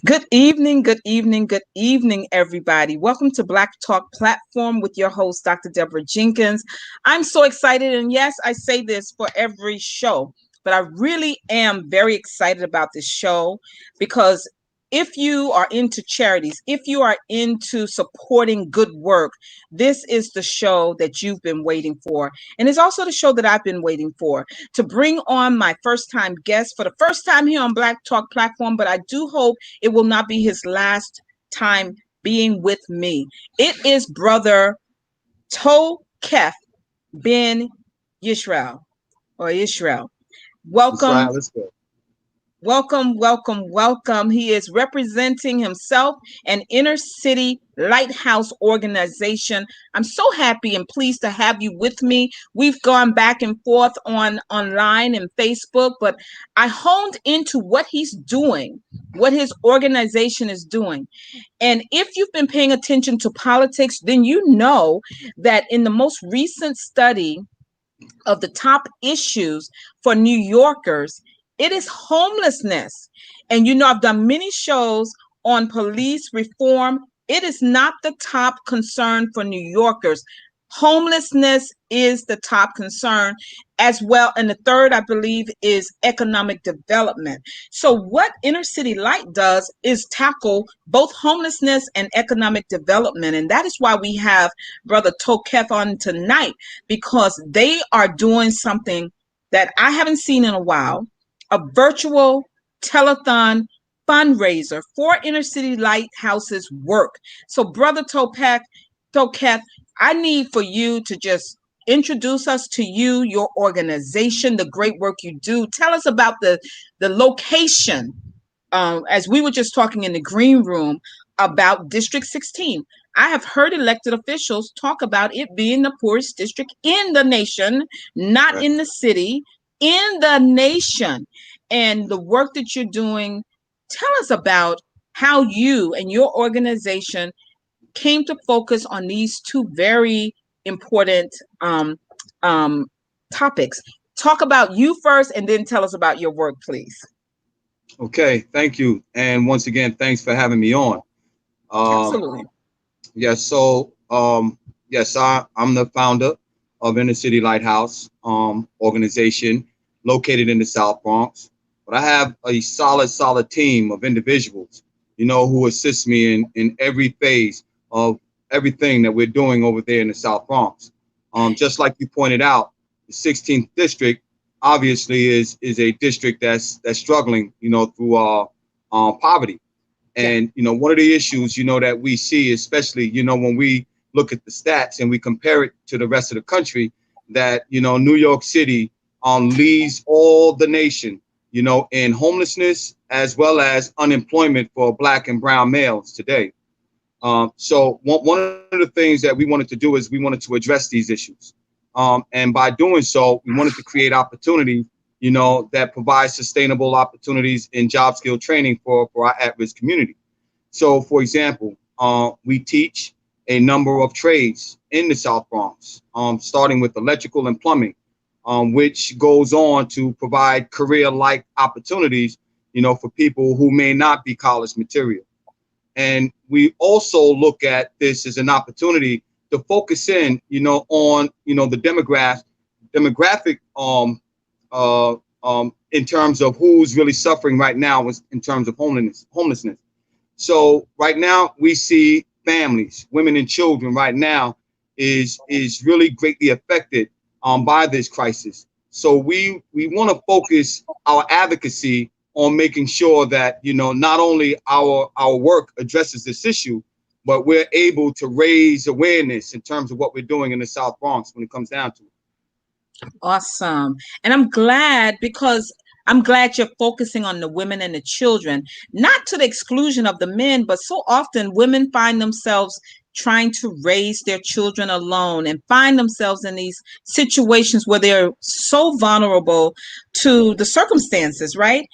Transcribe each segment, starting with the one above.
Good evening, good evening, everybody. Welcome to Black Talk Platform with your host, Dr. Deborah Jenkins. I'm so excited, and yes, I say this for every show, but I really am very excited about this show because if you are into charities, if you are into supporting good work, this is the show that you've been waiting for. And it's also the show that I've been waiting for to bring on my first time guest for the first time here on Black Talk Platform, but I do hope it will not be his last time being with me. It is brother Toqeph Ben Yisrael or Israel. Welcome, Israel, let's go. welcome. He is representing himself and Inner City Lighthouse organization. I'm so happy and pleased to have you with me. We've gone back and forth on online and Facebook, but I honed into what he's doing, what his organization is doing. And if you've been paying attention to politics, then you know that in the most recent study of the top issues for New Yorkers, it is homelessness. And I've done many shows on police reform. It is not the top concern for New Yorkers. Homelessness is the top concern as well. And the third, I believe, is economic development. So what Inner City Light does is tackle both homelessness and economic development. And that is why we have Brother Toqeph on tonight, because they are doing something that I haven't seen in a while, a virtual telethon fundraiser for Inner City Lighthouse's work. So Brother Toqeph, I need for you to just introduce us to you, your organization, the great work you do. Tell us about the location. As we were just talking in the green room about District 16. I have heard elected officials talk about it being the poorest district in the nation, not Right. in the city, in the nation. And the work that you're doing, tell us about how you and your organization came to focus on these two very important um, topics. Talk about you first and then tell us about your work, please. Okay, thank you. And once again, thanks for having me on. Um, Absolutely. I'm the founder of Inner City Lighthouse organization located in the South Bronx. But I have a solid team of individuals, who assist me in every phase of everything that we're doing over there in the South Bronx. Just like you pointed out, the 16th district obviously is a district that's struggling, through poverty. Yeah. And one of the issues, that we see, especially, when we look at the stats and we compare it to the rest of the country, that New York City leads all the nation, in homelessness as well as unemployment for Black and brown males today. So one of the things that we wanted to do is we wanted to address these issues. And by doing so, we wanted to create opportunities, that provide sustainable opportunities in job skill training for our at-risk community. So, for example, we teach a number of trades in the South Bronx, starting with electrical and plumbing, which goes on to provide career-like opportunities, for people who may not be college material. And we also look at this as an opportunity to focus in, on, the demographic in terms of who's really suffering right now in terms of homelessness. So right now we see families, women and children right now is really greatly affected by this crisis. So we want to focus our advocacy on making sure that, not only our work addresses this issue, but we're able to raise awareness in terms of what we're doing in the South Bronx when it comes down to it. Awesome. And I'm glad because I'm glad you're focusing on the women and the children, not to the exclusion of the men, but so often women find themselves trying to raise their children alone and find themselves in these situations where they're so vulnerable to the circumstances, right?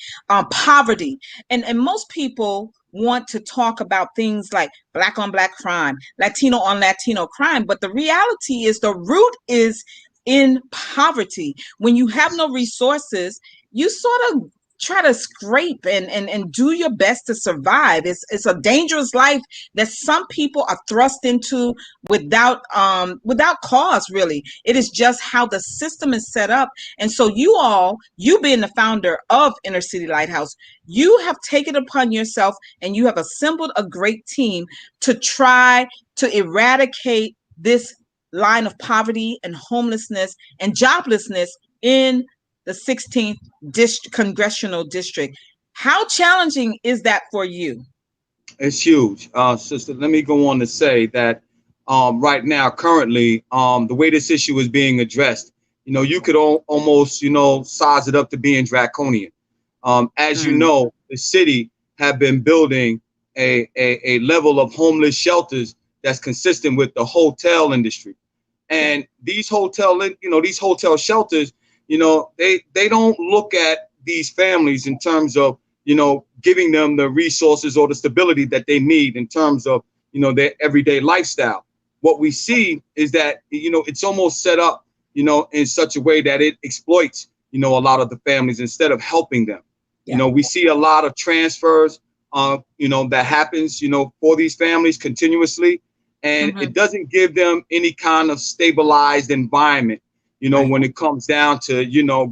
Poverty. And most people want to talk about things like Black on Black crime, Latino on Latino crime, but the reality is the root is in poverty. When you have no resources, you sort of try to scrape and do your best to survive. It's a dangerous life that some people are thrust into without cause, really. It is just how the system is set up. And so you being the founder of Inner City Lighthouse, you have taken it upon yourself and you have assembled a great team to try to eradicate this line of poverty and homelessness and joblessness in the 16th congressional district. How challenging is that for you? It's huge, sister. Let me go on to say that right now, currently, the way this issue is being addressed, you could almost, size it up to being draconian. As you know, the city have been building a level of homeless shelters that's consistent with the hotel industry. And these hotel shelters, they don't look at these families in terms of, giving them the resources or the stability that they need in terms of, their everyday lifestyle. What we see is that, it's almost set up, in such a way that it exploits, a lot of the families instead of helping them. Yeah. We see a lot of transfers, that happens, for these families continuously. And it doesn't give them any kind of stabilized environment, when it comes down to,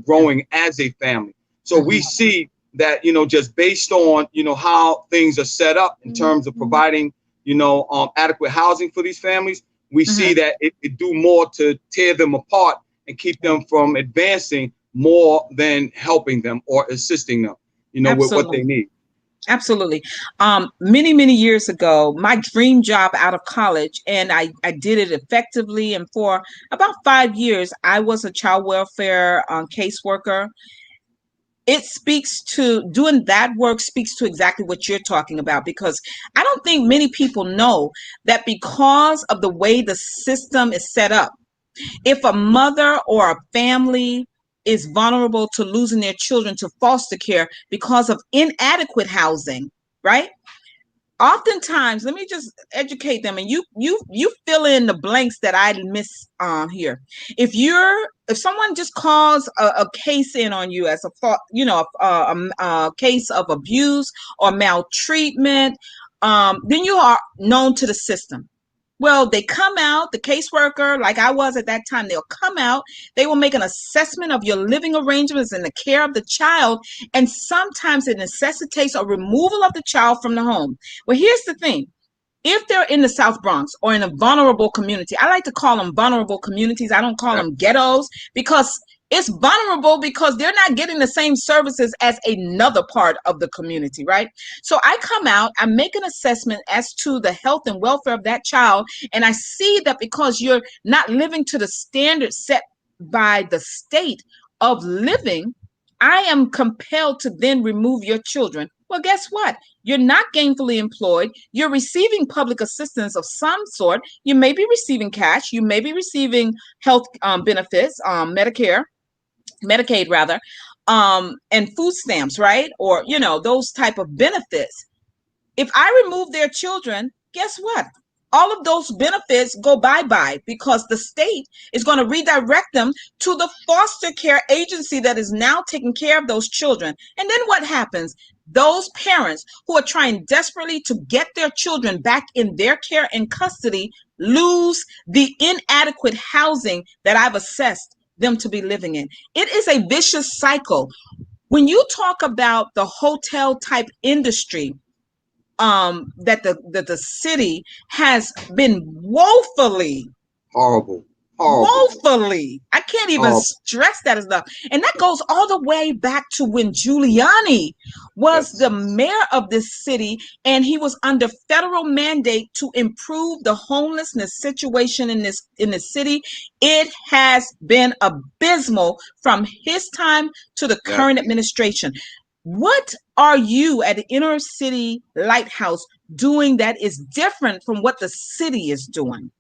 growing as a family. So we see that, just based on, how things are set up in terms of providing, adequate housing for these families, we see that it do more to tear them apart and keep them from advancing more than helping them or assisting them, with what they need. Absolutely. Many years ago, my dream job out of college, and I did it effectively. And for about 5 years, I was a child welfare caseworker. It speaks to doing that work speaks to exactly what you're talking about, because I don't think many people know that because of the way the system is set up, if a mother or a family is vulnerable to losing their children to foster care because of inadequate housing, right? Oftentimes, let me just educate them, and you fill in the blanks that I miss here. If someone just calls a case in on you as a case of abuse or maltreatment, then you are known to the system. Well, they come out, the caseworker, like I was at that time, they'll come out, they will make an assessment of your living arrangements and the care of the child, and sometimes it necessitates a removal of the child from the home. Well, here's the thing. If they're in the South Bronx or in a vulnerable community, I like to call them vulnerable communities. I don't call them ghettos, because it's vulnerable because they're not getting the same services as another part of the community, right? So I come out, I make an assessment as to the health and welfare of that child, and I see that because you're not living to the standards set by the state of living, I am compelled to then remove your children. Well, guess what? You're not gainfully employed. You're receiving public assistance of some sort. You may be receiving cash. You may be receiving health benefits, Medicare, Medicaid rather, and food stamps, right? Or, those type of benefits. If I remove their children, guess what? All of those benefits go bye-bye, because the state is going to redirect them to the foster care agency that is now taking care of those children. And then what happens? Those parents who are trying desperately to get their children back in their care and custody lose the inadequate housing that I've assessed them to be living in. It is a vicious cycle. When you talk about the hotel type industry, that the city has been woefully Horrible. woefully, I can't even stress that enough. And that goes all the way back to when Giuliani was the mayor of this city, and he was under federal mandate to improve the homelessness situation in the city. It has been abysmal from his time to the current administration. What are you at the Inner City Lighthouse doing that is different from what the city is doing?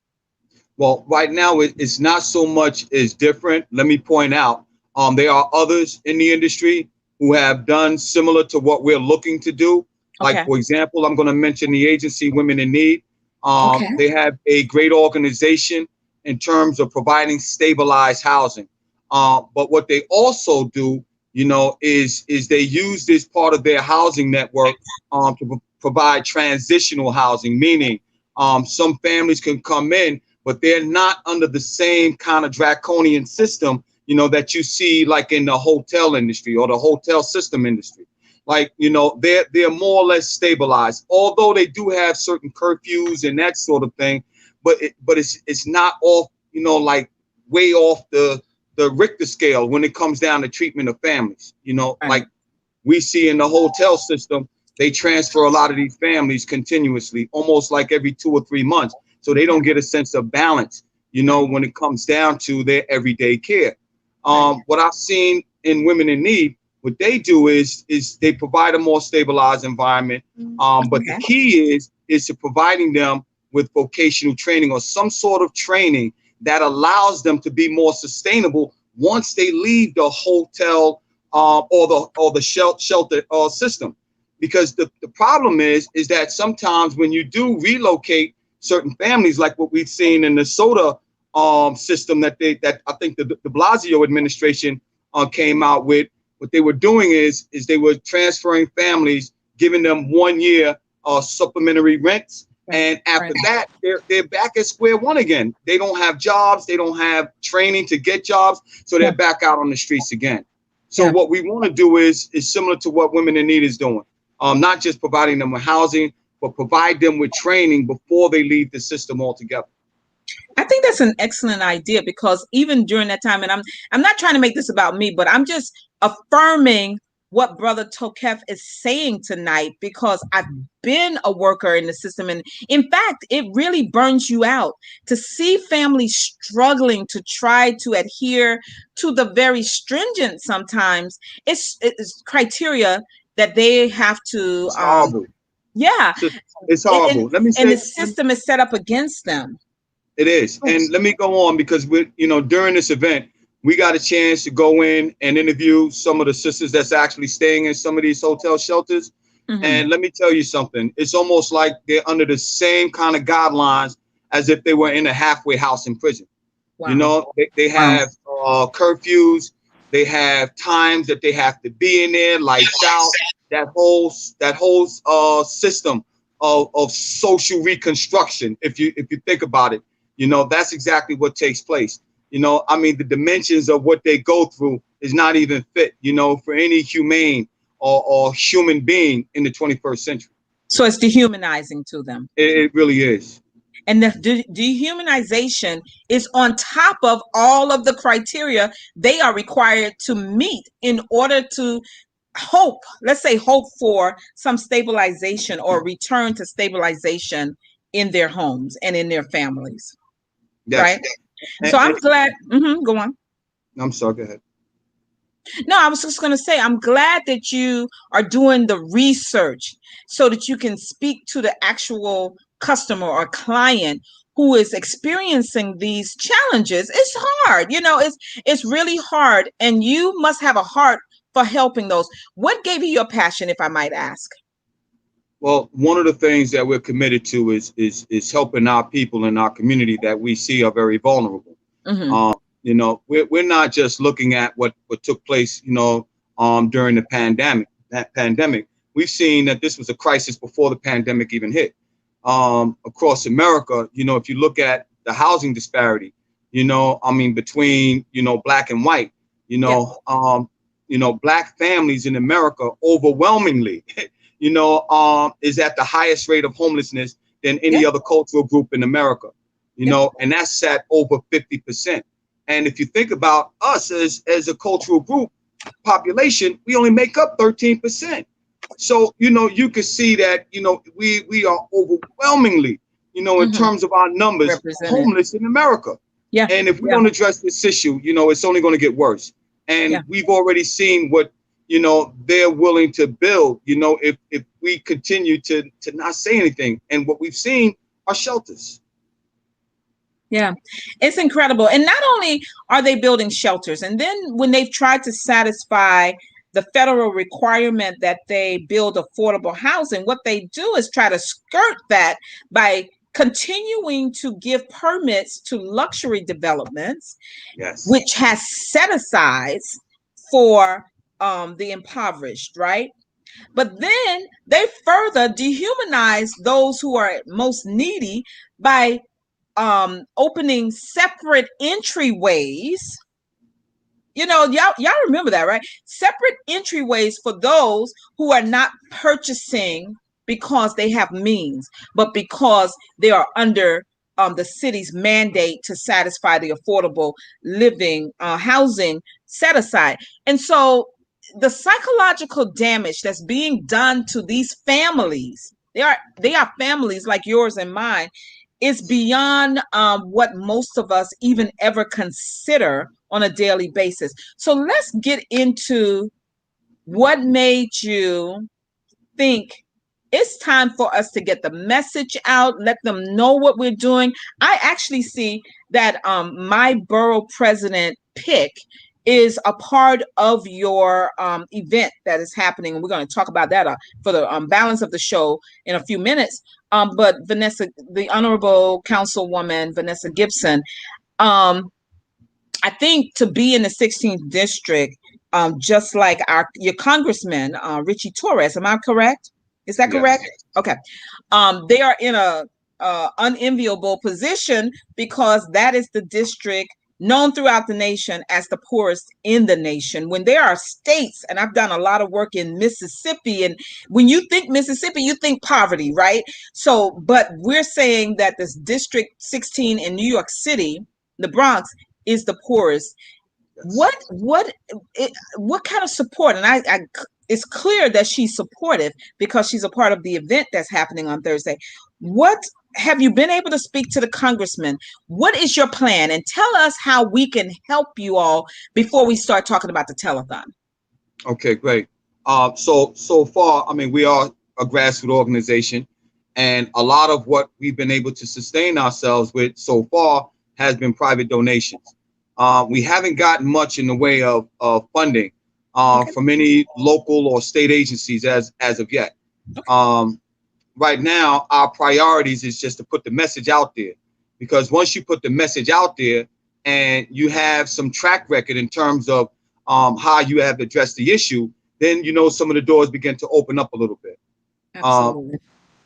Well, right now it's not so much is different. Let me point out, there are others in the industry who have done similar to what we're looking to do. Like, for example, I'm going to mention the agency Women in Need. They have a great organization in terms of providing stabilized housing. But what they also do is they use this part of their housing network to provide transitional housing, meaning some families can come in, but they're not under the same kind of draconian system, that you see like in the hotel industry or the hotel system industry. Like, they're more or less stabilized, although they do have certain curfews and that sort of thing, but it's not off, like way off the Richter scale when it comes down to treatment of families. Like we see in the hotel system, they transfer a lot of these families continuously, almost like every 2 or 3 months. So they don't get a sense of balance, when it comes down to their everyday care. What I've seen in Women in Need, what they do is they provide a more stabilized environment. But the key is to providing them with vocational training or some sort of training that allows them to be more sustainable once they leave the hotel or the shelter system. Because the problem is that sometimes when you do relocate certain families, like what we've seen in the soda system that I think the de Blasio administration came out with, what they were doing is they were transferring families, giving them 1 year supplementary rents. And after that, they're back at square one again. They don't have jobs. They don't have training to get jobs. So they're back out on the streets again. So what we want to do is similar to what Women in Need is doing. Not just providing them with housing, but provide them with training before they leave the system altogether. I think that's an excellent idea, because even during that time, and I'm not trying to make this about me, but I'm just affirming what Brother Toqeph is saying tonight, because I've been a worker in the system. And in fact, it really burns you out to see families struggling to try to adhere to the very stringent, sometimes it's criteria that they have to. It's horrible. Yeah. It's horrible. Let me say, and the system is set up against them. It is. And let me go on, because during this event, we got a chance to go in and interview some of the sisters that's actually staying in some of these hotel shelters. And let me tell you something. It's almost like they're under the same kind of guidelines as if they were in a halfway house in prison. Wow. They have curfews. They have times that they have to be in there, lights out. That whole system of social reconstruction. If you think about it, that's exactly what takes place. The dimensions of what they go through is not even fit, for any humane or human being in the 21st century. So it's dehumanizing to them. It really is. And the dehumanization is on top of all of the criteria they are required to meet in order to hope for some stabilization or return to stabilization in their homes and in their families. Yes. Right. So I'm glad. Go on. I'm sorry. Go ahead. No, I was just going to say, I'm glad that you are doing the research so that you can speak to the actual customer or client who is experiencing these challenges. It's hard. It's really hard. And you must have a heart for helping those. What gave you your passion, if I might ask? Well, one of the things that we're committed to is helping our people in our community that we see are very vulnerable. We're not just looking at what took place, during the pandemic. We've seen that this was a crisis before the pandemic even hit. Across America, if you look at the housing disparity, between, black and white, black families in America overwhelmingly, is at the highest rate of homelessness than any other cultural group in America, and that's at over 50%. And if you think about us as a cultural group population, we only make up 13%. So, you could see that, we are overwhelmingly, in terms of our numbers, homeless in America. Yeah. And if we don't address this issue, it's only going to get worse. And we've already seen what, they're willing to build, if we continue to not say anything. And what we've seen are shelters. Yeah, it's incredible. And not only are they building shelters, and then when they've tried to satisfy the federal requirement that they build affordable housing, what they do is try to skirt that by continuing to give permits to luxury developments, which has set asides for the impoverished, right? But then they further dehumanize those who are most needy by opening separate entryways. Y'all remember that, right? Separate entryways for those who are not purchasing because they have means, but because they are under the city's mandate to satisfy the affordable living housing set aside. And so the psychological damage that's being done to these families, they are families like yours and mine, is beyond what most of us even ever consider on a daily basis. So let's get into what made you think it's time for us to get the message out, let them know what we're doing. I actually see that my borough president pick is a part of your event that is happening. And we're going to talk about that for the balance of the show in a few minutes. But Vanessa, the Honorable Councilwoman Vanessa Gibson, I think to be in the 16th district, just like your congressman, Richie Torres, am I correct? Is that correct? Yes. Okay. They are in a unenviable position because that is the district known throughout the nation as the poorest in the nation. When there are states, and I've done a lot of work in Mississippi, and when you think Mississippi, you think poverty, right? So, but we're saying that this District 16 in New York City, the Bronx, is the poorest. Yes. What kind of support? And I it's clear that she's supportive because she's a part of the event that's happening on Thursday. What have you been able to speak to the congressman? What is your plan? And tell us how we can help you all before we start talking about the telethon. Okay, great. So far, I mean, we are a grassroots organization, and a lot of what we've been able to sustain ourselves with so far has been private donations. We haven't gotten much in the way of funding from any local or state agencies as of yet. Right now, our priorities is just to put the message out there, because once you put the message out there and you have some track record in terms of how you have addressed the issue, then some of the doors begin to open up a little bit. Absolutely.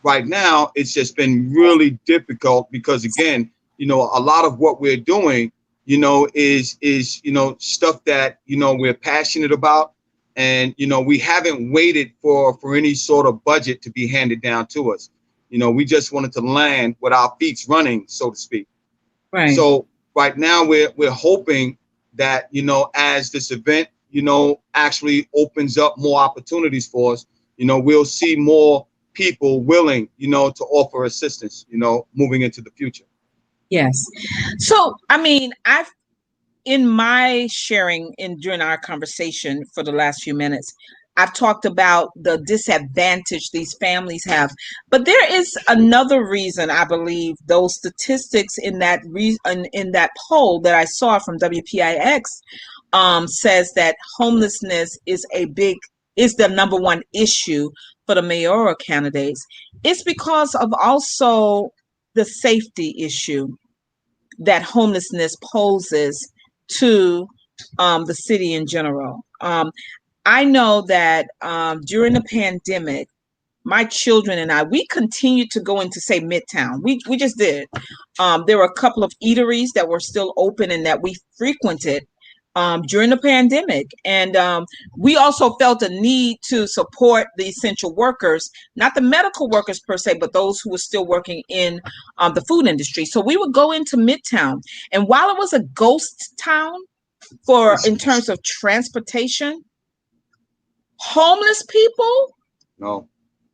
Right now, it's just been really difficult because, again, a lot of what we're doing, is stuff that we're passionate about, and we haven't waited for any sort of budget to be handed down to us. We just wanted to land with our feet running, so to speak. Right. So right now we're hoping that as this event actually opens up more opportunities for us, we'll see more people willing to offer assistance moving into the future. Yes. So I mean, in my sharing during our conversation for the last few minutes, I've talked about the disadvantage these families have, but there is another reason. I believe those statistics in that in that poll that I saw from WPIX says that homelessness is the number one issue for the mayoral candidates. It's because of also the safety issue that homelessness poses to the city in general. I know that during the pandemic, my children and we continued to go into, say, Midtown. We just did. There were a couple of eateries that were still open and that we frequented during the pandemic. And we also felt a need to support the essential workers, not the medical workers per se, but those who were still working in the food industry. So we would go into Midtown. And while it was a ghost town in terms of transportation, homeless people, No.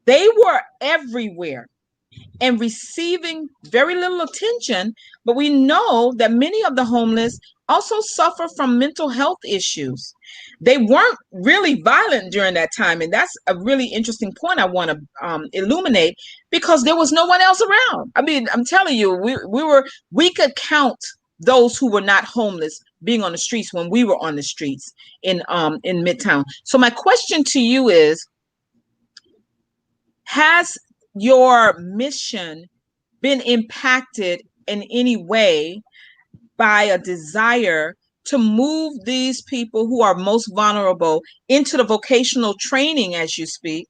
they were everywhere and receiving very little attention. But we know that many of the homeless also suffer from mental health issues. They weren't really violent during that time. And that's a really interesting point I want to illuminate, because there was no one else around. I mean, I'm telling you, we could count those who were not homeless being on the streets when we were on the streets in Midtown. So my question to you is, has your mission been impacted in any way by a desire to move these people who are most vulnerable into the vocational training, as you speak,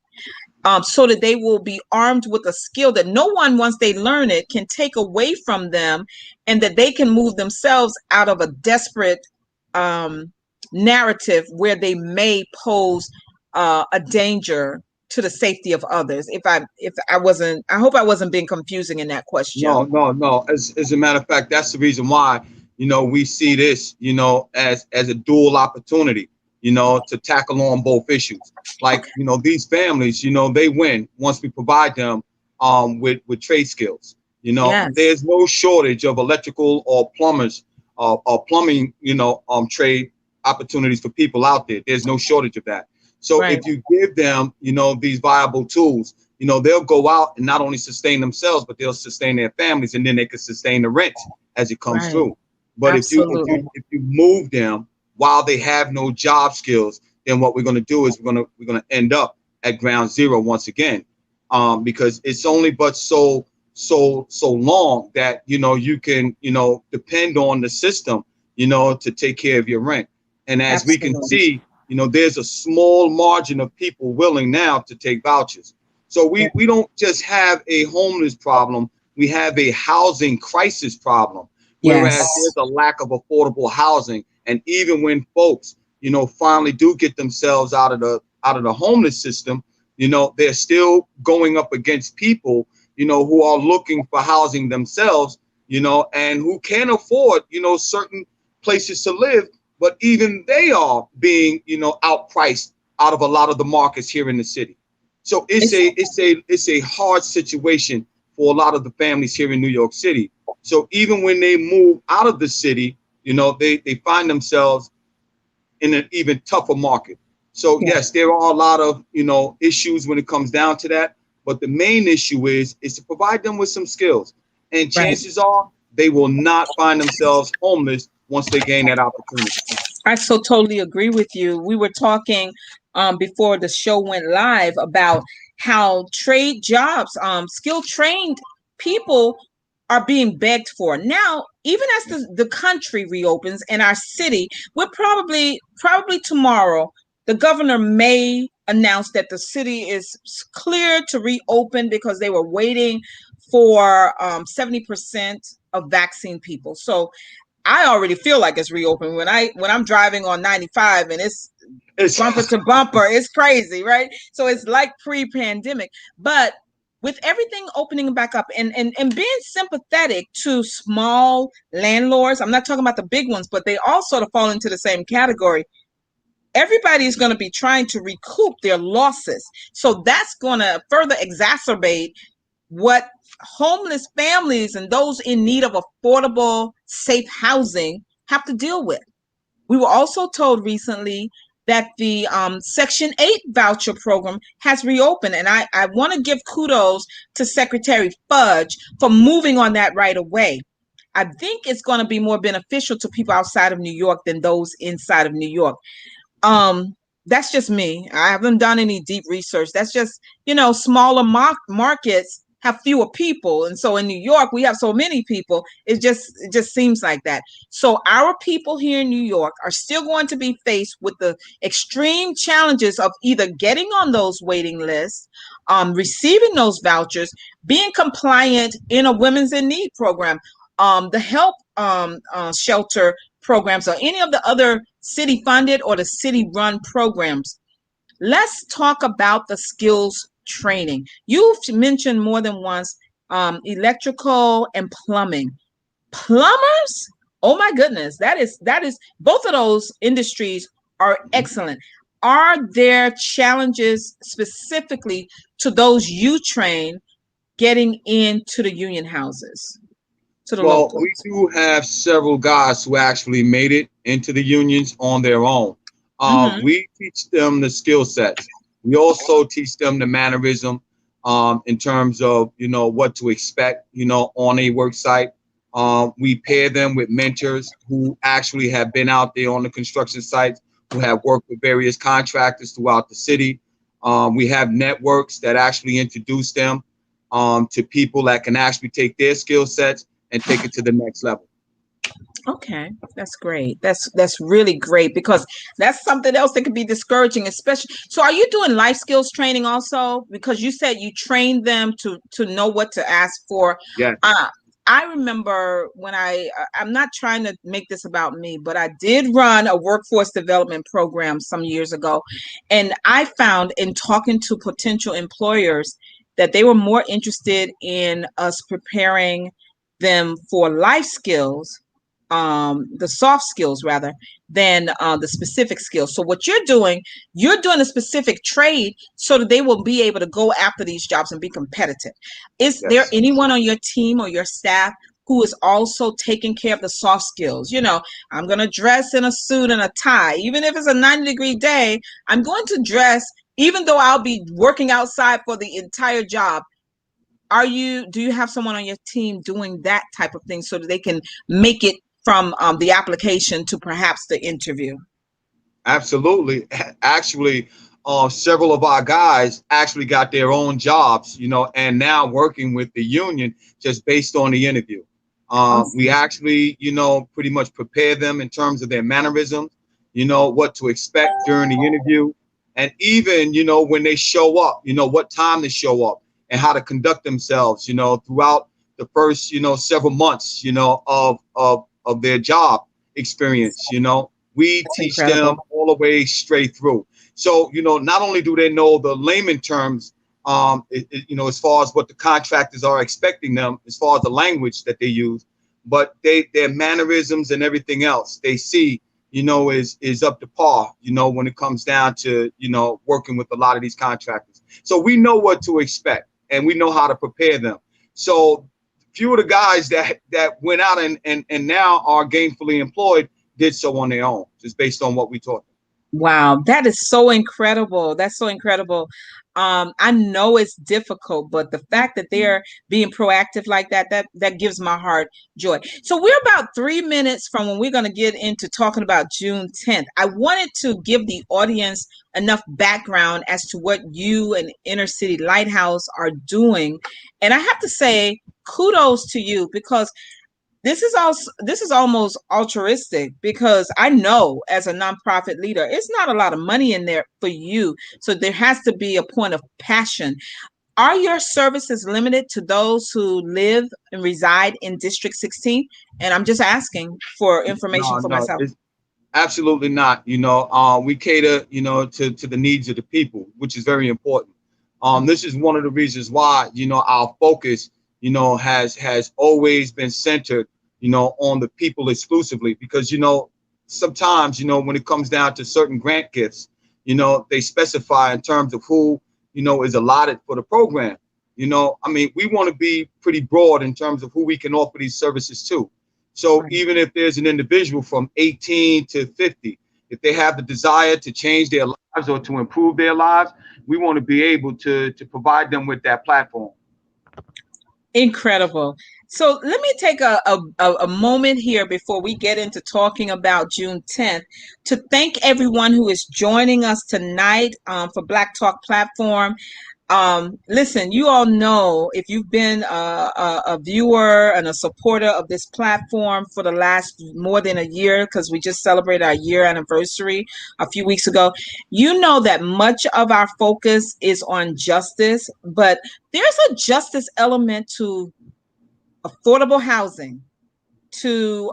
so that they will be armed with a skill that no one, once they learn it, can take away from them, and that they can move themselves out of a desperate narrative where they may pose a danger to the safety of others. If I wasn't, I hope I wasn't being confusing in that question. No, no, no. As a matter of fact, that's the reason why, we see this, as a dual opportunity, to tackle on both issues. Like, these families, they win once we provide them with trade skills. Yes. There's no shortage of electrical or plumbers or plumbing, trade opportunities for people out there. There's no shortage of that. So Right. if you give them, these viable tools, they'll go out and not only sustain themselves, but they'll sustain their families, and then they can sustain the rent as it comes Right. through. But Absolutely. if you move them while they have no job skills, then what we're going to do is we're going to end up at ground zero once again, because it's only but so long that you can depend on the system to take care of your rent. And as we can Absolutely. see, there's a small margin of people willing now to take vouchers. So we don't just have a homeless problem, we have a housing crisis problem, whereas Yes. there's a lack of affordable housing. And even when folks, finally do get themselves out of the homeless system, they're still going up against people, who are looking for housing themselves, and who can't afford, certain places to live, but even they are being, outpriced out of a lot of the markets here in the city. So it's a hard situation for a lot of the families here in New York City. So even when they move out of the city, they find themselves in an even tougher market. So Yeah. yes, there are a lot of issues when it comes down to that. But the main issue is to provide them with some skills, and Right. chances are they will not find themselves homeless once they gain that opportunity. I so totally agree with you. We were talking before the show went live about how trade jobs, skill trained people are being begged for. Now, even as the country reopens and our city, we're probably tomorrow, the governor may announce that the city is clear to reopen because they were waiting for 70% of vaccine people. So I already feel like it's reopened when I'm driving on 95 and it's It's bumper to bumper. It's crazy, right? So it's like pre-pandemic. But with everything opening back up and being sympathetic to small landlords, I'm not talking about the big ones, but they all sort of fall into the same category. Everybody is going to be trying to recoup their losses. So that's going to further exacerbate what homeless families and those in need of affordable, safe housing have to deal with. We were also told recently that the Section 8 voucher program has reopened. And I want to give kudos to Secretary Fudge for moving on that right away. I think it's going to be more beneficial to people outside of New York than those inside of New York. That's just me. I haven't done any deep research. That's just, smaller markets have fewer people, and so in New York we have so many people. It just seems like that. So our people here in New York are still going to be faced with the extreme challenges of either getting on those waiting lists, receiving those vouchers, being compliant in a women's in need program, the help shelter programs, or any of the other city funded or the city run programs. Let's talk about the skills training. You've mentioned more than once electrical and plumbing. Plumbers? Oh my goodness, that is both of those industries are excellent. Are there challenges specifically to those you train getting into the union houses, to the Well, locals? we do have several guys who actually made it into the unions on their own. Mm-hmm. We teach them the skill sets. We also teach them the mannerism, in terms of what to expect on a work site. We pair them with mentors who actually have been out there on the construction sites, who have worked with various contractors throughout the city. We have networks that actually introduce them to people that can actually take their skill sets and take it to the next level. Okay, that's great. That's really great because that's something else that could be discouraging, especially. So, are you doing life skills training also? Because you said you trained them to know what to ask for. Yes. Uh, I remember when I'm not trying to make this about me, but I did run a workforce development program some years ago, and I found in talking to potential employers that they were more interested in us preparing them for life skills, the soft skills rather than the specific skills. So what you're doing a specific trade so that they will be able to go after these jobs and be competitive. Is there Yes. anyone on your team or your staff who is also taking care of the soft skills? I'm going to dress in a suit and a tie, even if it's a 90-degree day. I'm going to dress, even though I'll be working outside for the entire job. Do you have someone on your team doing that type of thing so that they can make it from the application to perhaps the interview? Absolutely. Actually, several of our guys actually got their own jobs, and now working with the union just based on the interview. We Awesome. actually, pretty much prepare them in terms of their mannerisms, what to expect during the interview. And even, when they show up, what time to show up and how to conduct themselves, throughout the first, several months, of their job experience. We That's teach them incredible. all the way straight through. So, not only do they know the layman terms, as far as what the contractors are expecting them, as far as the language that they use, but their mannerisms and everything else they see, is up to par, when it comes down to, working with a lot of these contractors. So we know what to expect and we know how to prepare them. So few of the guys that went out and now are gainfully employed did so on their own, just based on what we taught them. Wow, that is so incredible. That's so incredible. I know it's difficult, but the fact that they're being proactive like that gives my heart joy. So we're about 3 minutes from when we're going to get into talking about June 10th. I wanted to give the audience enough background as to what you and Inner City Lighthouse are doing. And I have to say kudos to you because this is almost altruistic because I know as a nonprofit leader, it's not a lot of money in there for you. So there has to be a point of passion. Are your services limited to those who live and reside in District 16? And I'm just asking for information No, for no, myself. it's absolutely not. We cater, to the needs of the people, which is very important. This is one of the reasons why, our focus, has always been centered, on the people exclusively, because, sometimes, when it comes down to certain grant gifts, they specify in terms of who, is allotted for the program. We want to be pretty broad in terms of who we can offer these services to. So Right. even if there's an individual from 18 to 50, if they have the desire to change their lives or to improve their lives, we want to be able to provide them with that platform. Incredible. So let me take a moment here before we get into talking about June 10th to thank everyone who is joining us tonight for Black Talk Platform. Listen, you all know if you've been a viewer and a supporter of this platform for the last more than a year, because we just celebrated our year anniversary a few weeks ago, you know that much of our focus is on justice, but there's a justice element to affordable housing, to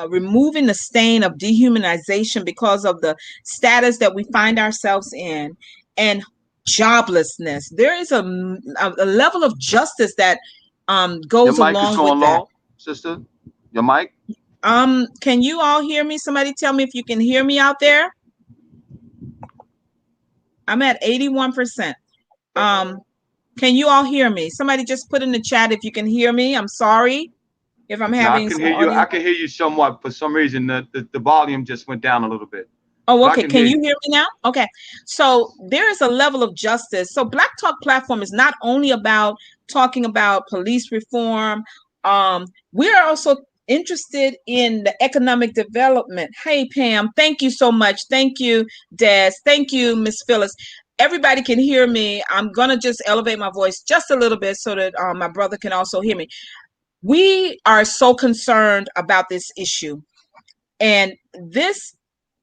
removing the stain of dehumanization because of the status that we find ourselves in, and joblessness. There is a level of justice that Your goes mic is along with going that. low, sister. Your mic? Can you all hear me? Somebody tell me if you can hear me out there. I'm at 81%. Um, can you all hear me? Somebody just put in the chat if you can hear me. I'm sorry if I'm Now I having can some hear you. audio. I can hear you somewhat. For some reason, the volume just went down a little bit, Oh, but I okay. can Can hear you you. hear me now? Okay. So there is a level of justice. So Black Talk Platform is not only about talking about police reform. We are also interested in the economic development. Hey, Pam, thank you so much. Thank you, Des. Thank you, Miss Phyllis. Everybody can hear me. I'm gonna just elevate my voice just a little bit so that my brother can also hear me. We are so concerned about this issue. And this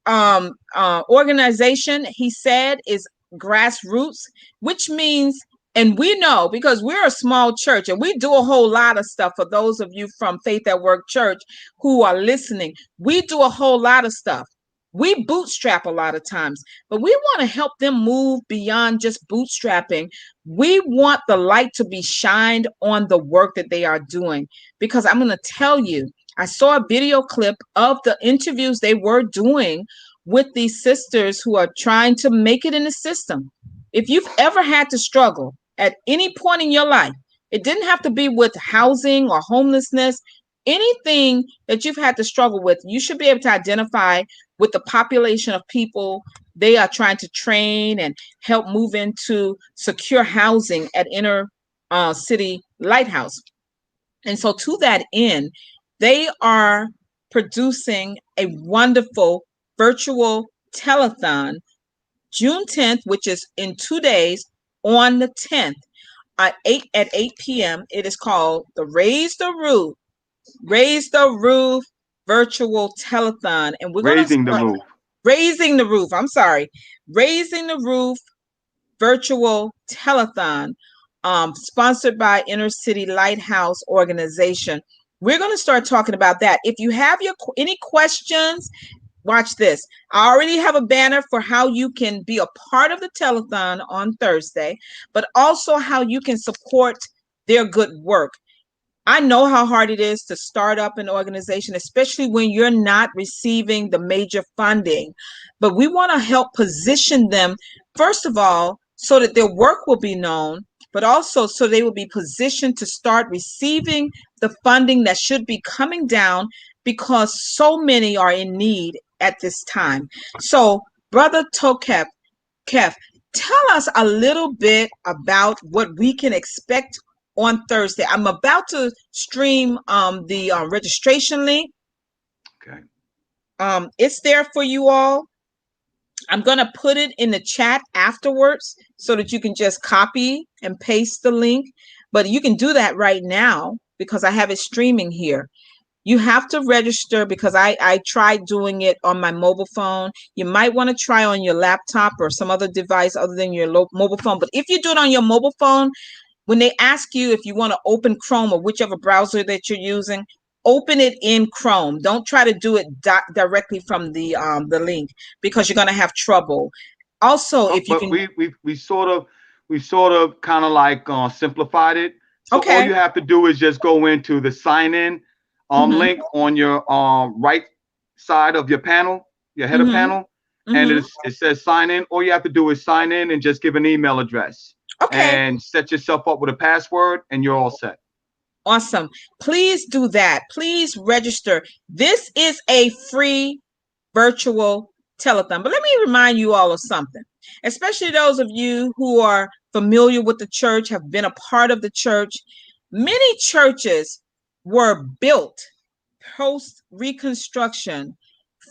organization, he said, is grassroots, which means, and we know because we're a small church and we do a whole lot of stuff. For those of you from Faith at Work Church who are listening, we do a whole lot of stuff. We bootstrap a lot of times, but we want to help them move beyond just bootstrapping. We want the light to be shined on the work that they are doing, because I'm going to tell you, I saw a video clip of the interviews they were doing with these sisters who are trying to make it in the system. If you've ever had to struggle at any point in your life, it didn't have to be with housing or homelessness, anything that you've had to struggle with, you should be able to identify with the population of people they are trying to train and help move into secure housing at Inner City Lighthouse. And so to that end, they are producing a wonderful virtual telethon June 10th, which is in 2 days, on the 10th at 8 p.m. It is called the Raise the Roof virtual telethon. And we're going to Raising the Roof. Raising the Roof. I'm sorry. Raising the Roof virtual telethon, sponsored by Inner City Lighthouse organization. We're going to start talking about that. If you have any questions, watch this. I already have a banner for how you can be a part of the telethon on Thursday, but also how you can support their good work. I know how hard it is to start up an organization, especially when you're not receiving the major funding. But we want to help position them, first of all, so that their work will be known, but also so they will be positioned to start receiving the funding that should be coming down, because so many are in need at this time. So, Brother Toqeph, tell us a little bit about what we can expect on Thursday. I'm about to stream the registration link. Okay. It's there for you all. I'm going to put it in the chat afterwards so that you can just copy and paste the link. But you can do that right now because I have it streaming here. You have to register because I tried doing it on my mobile phone. You might want to try on your laptop or some other device other than your mobile phone. But if you do it on your mobile phone, when they ask you if you want to open Chrome or whichever browser that you're using, open it in Chrome. Don't try to do it directly from the link, because you're going to have trouble. Also, if you can, we sort of kind of like simplified it. So okay. All you have to do is just go into the sign in link on your right side of your panel, your header panel, and it says sign in. All you have to do is sign in and just give an email address. Okay. And set yourself up with a password and you're all set. Awesome. Please do that. Please register. This is a free virtual telethon. But let me remind you all of something, especially those of you who are familiar with the church, have been a part of the church. Many churches were built post-Reconstruction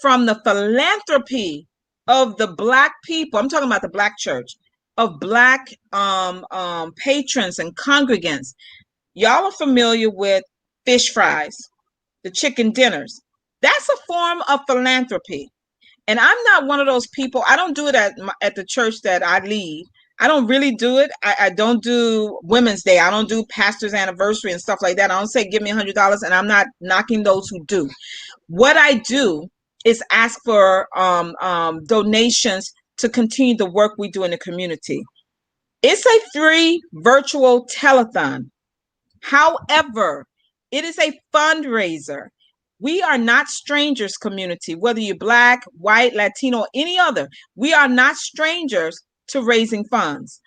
from the philanthropy of the Black people. I'm talking about the Black church, of Black patrons and congregants. Y'all are familiar with fish fries, the chicken dinners. That's a form of philanthropy. And I'm not one of those people. I don't do it at the church that I lead. I don't really do it. I don't do Women's Day. I don't do pastor's anniversary and stuff like that. I don't say give me $100, and I'm not knocking those who do. What I do is ask for donations to continue the work we do in the community. It's a free virtual telethon. However, it is a fundraiser. We are not strangers, community, whether you're Black, white, Latino, or any other. We are not strangers to raising funds.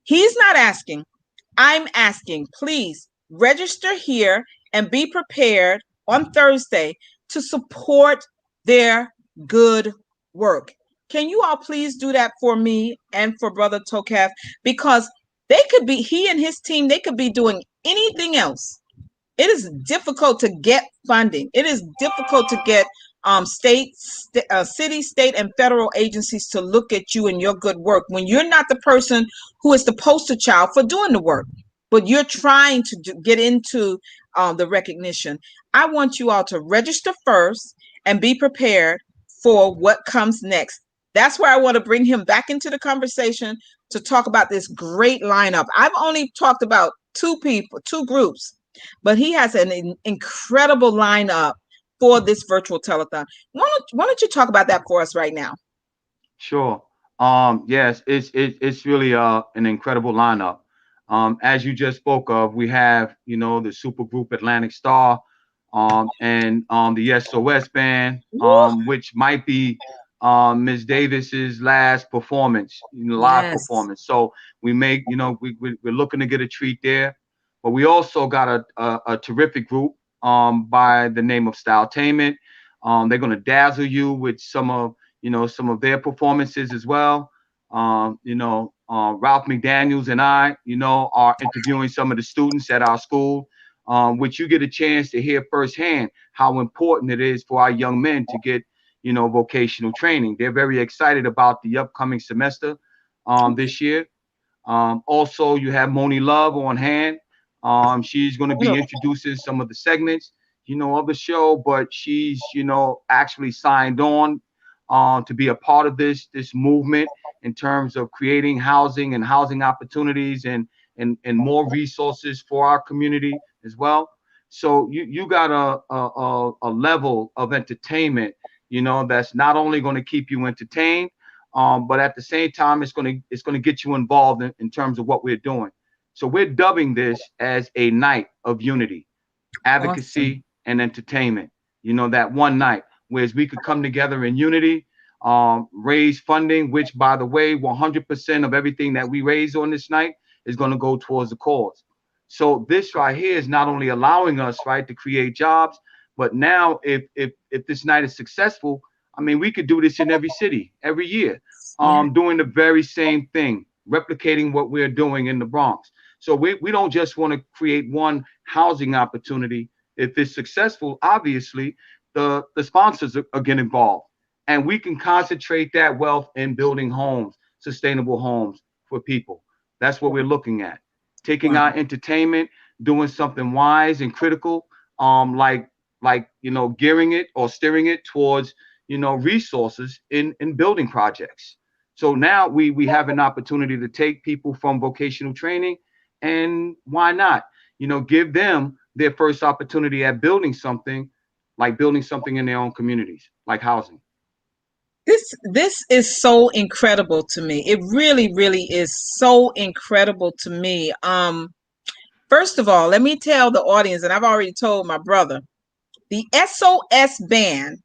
He's not asking. I'm asking. Please register here and be prepared on Thursday to support their good work. Can you all please do that for me and for Brother Toqeph? Because they could be, he and his team, they could be doing anything else. It is difficult to get funding. It is difficult to get city, state, and federal agencies to look at you and your good work when you're not the person who is the poster child for doing the work, but you're trying to get into the recognition. I want you all to register first and be prepared for what comes next. That's where I want to bring him back into the conversation to talk about this great lineup. I've only talked about two groups, but he has an incredible lineup for this virtual telethon. Why don't you talk about that for us right now? Sure. Yes, it's really an incredible lineup. As you just spoke of, we have, the super group Atlantic Starr, and the SOS Band, which might be Ms. Davis's last performance, live Yes. performance. So we make, we're looking to get a treat there. But we also got a terrific group by the name of Styletayment. They're going to dazzle you with some of their performances as well. Ralph McDaniels and I, are interviewing some of the students at our school, which you get a chance to hear firsthand how important it is for our young men to get, vocational training. They're very excited about the upcoming semester this year. Also, you have Moni Love on hand. She's going to be introducing some of the segments, of the show, but she's, actually signed on to be a part of this movement in terms of creating housing and housing opportunities and more resources for our community as well. So you got a level of entertainment, that's not only going to keep you entertained, but at the same time, it's going to get you involved in terms of what we're doing. So we're dubbing this as a night of unity, advocacy, Awesome. and entertainment. That one night, whereas we could come together in unity, raise funding, which, by the way, 100% of everything that we raise on this night is going to go towards the cause. So this right here is not only allowing us, right, to create jobs, but now if this night is successful, I mean, we could do this in every city every year, doing the very same thing, replicating what we're doing in the Bronx. So we don't just want to create one housing opportunity. If it's successful, obviously, the sponsors are getting involved. And we can concentrate that wealth in building homes, sustainable homes for people. That's what we're looking at. Taking our entertainment, doing something wise and critical, like gearing it or steering it towards, resources in building projects. So now we have an opportunity to take people from vocational training, and why not, give them their first opportunity at building something in their own communities, like housing. This is so incredible to me. It really, really is so incredible to me. First of all, let me tell the audience, and I've already told my brother, the SOS Band,